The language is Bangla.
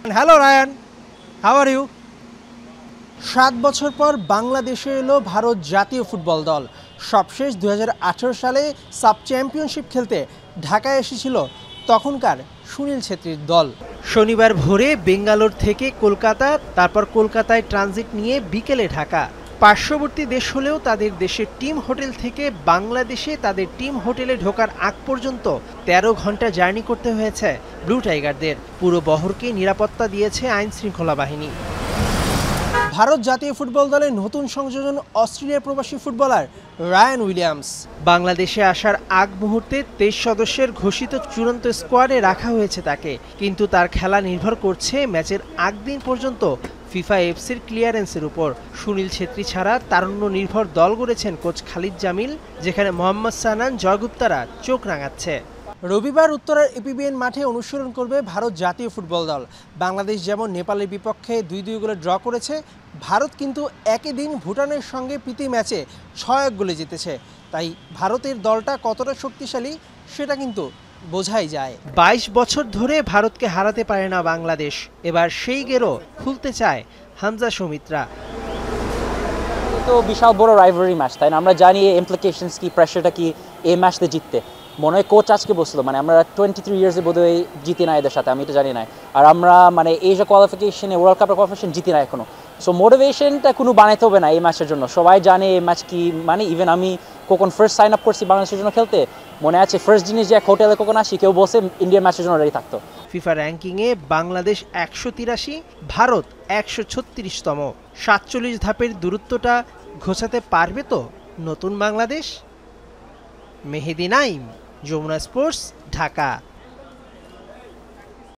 Hello Ryan, how are you? 7 বছর পর বাংলাদেশে এলো ভারত জাতীয় ফুটবল দল। সবশেষ 2018 সালে সাব চ্যাম্পিয়নশিপ খেলতে ঢাকায় এসেছিল তখনকার সুনীল ছেত্রীর দল। শনিবার ভোরে বেঙ্গালোর থেকে কলকাতা, তারপর কলকাতায় ট্রানজিট নিয়ে বিকেলে ঢাকা। পার্শ্ববর্তী দেশ হলেও তাদের দেশের টিম হোটেল থেকে বাংলাদেশে তাদের টিম হোটেলে ঢোকার আগ পর্যন্ত 13 ঘন্টা জার্নি করতে হয়েছে ব্লু টাইগারদের। পুরো বহরকে নিরাপত্তা দিয়েছে আইন শৃঙ্খলা বাহিনী। ভারত জাতীয় ফুটবল দলের নতুন সংযোজন অস্ট্রেলিয়ার প্রবাসী ফুটবলার রায়ান উইলিয়ামস। বাংলাদেশে আসার আগ মুহূর্তে 23 সদস্যের ঘোষিত চূড়ান্ত স্কোয়াডে রাখা হয়েছে তাকে, কিন্তু তার খেলা নির্ভর করছে ম্যাচের আগ দিন পর্যন্ত ফিফা এফসির ক্লিয়ারেন্সের উপর। সুনীল ছেত্রী ছাড়া তারুণ্য নির্ভর দল গড়েছেন কোচ খালিদ জামিল, যেখানে মোহাম্মদ সানান, জয়গুপ্তারা চোখ রাঙাচ্ছে। রবিবার উত্তরার এপিবিএন মাঠে অনুসরণ করবে ভারত জাতীয় ফুটবল দল। বাংলাদেশ যেমন নেপালের বিপক্ষে 2-2 গোলে ড্র করেছে, ভারত কিন্তু একই দিন ভুটানের সঙ্গে প্রীতি ম্যাচে 6-1 গোলে জিতেছে। তাই ভারতের দলটা কতটা শক্তিশালী সেটা কিন্তু বোঝাই যায়। 22 বছর ধরে ভারতকে হারাতে পারে না বাংলাদেশ, এবার সেই গেরো খুলতে চায় হামজা সৌমিত্রা। তো বিশাল বড় রাইভারি ম্যাচ, তাই না? আমরা জানি ইমপ্লিকেশনস কি, প্রেশারটা কি এই ম্যাচতে জিততে। মনে হয় কোচ আজকে বসলো, মানে আমরা 23 ইয়ার্সে বোধহয় জিতি না এদের সাথে, আমি তো জানি না। আর আমরা মানে এশিয়া কোয়ালিফিকেশনে, ওয়ার্ল্ড কাপের কোয়ালিফিকেশন জিতি না এখনো। সো মোটিভেশনটা কোনো বানাইতে হবে না এই ম্যাচের জন্য। সবাই জানে এই ম্যাচ কি, মানে ইভেন আমি কখন ফার্স্ট সাইন আপ করছি বাংলাদেশের জন্য খেলতে, মনে আছে ফার্স্ট জিনিস যে এক হোটেলে কখন আসি কেউ বসে ইন্ডিয়ান ম্যাচের জন্য রেডি থাকতো। ফিফা র্যাঙ্কিংয়ে বাংলাদেশ 183, ভারত 136তম। 47 ধাপের দূরত্বটা ঘোচাতে পারবে তো নতুন বাংলাদেশ? মেহেদি নাইম, যমুনা স্পোর্টস, ঢাকা।